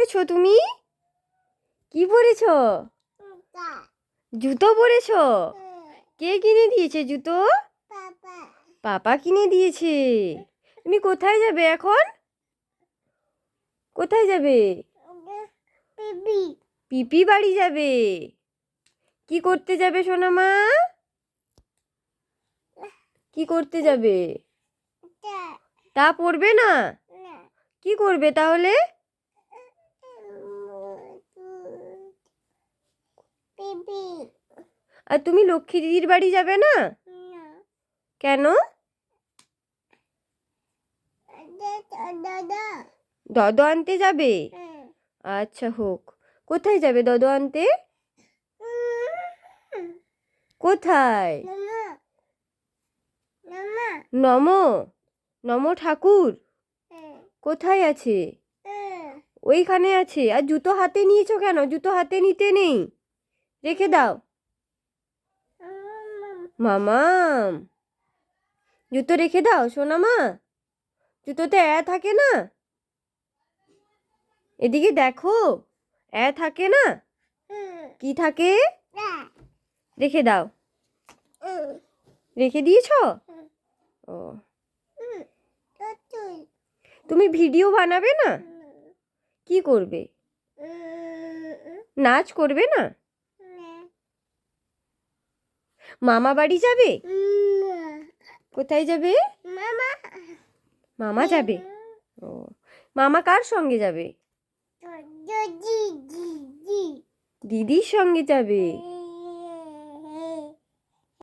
পরেছো তুমি? কি পরেছো? জুতো পরেছো? কে কিনে দিয়েছে জুতো? পাপা কিনে দিয়েছে। তুমি কোথায় যাবে এখন? কোথায় যাবে? পিপি বাড়ি যাবে। কি করতে যাবে সোনামা? কি করতে যাবে? তা পড়বে না? কি করবে তাহলে? আর তুমি লক্ষ্মী দিদির বাড়ি যাবে না? কেন? দদ আনতে যাবে? আচ্ছা হোক। কোথায় যাবে দদ আনতে? কোথায়? নমো নমো ঠাকুর কোথায় আছে? ওইখানে আছে। আর জুতো হাতে নিয়েছো কেন? জুতো হাতে নিতে নেই, রেখে দাও। মামাম, জুতো রেখে দাও সোনামা। জুতোতে থাকে না? এদিকে দেখো, থাকে না? কি থাকে? রেখে দাও। রেখে দিয়েছো? ও, তুমি ভিডিও বানাবে না? কি করবে? নাচ করবে না? মামা বাড়ি যাবে? কোথায় যাবে? মামা যাবে। ও, মামা কার সঙ্গে যাবে? দিদির সঙ্গে যাবে।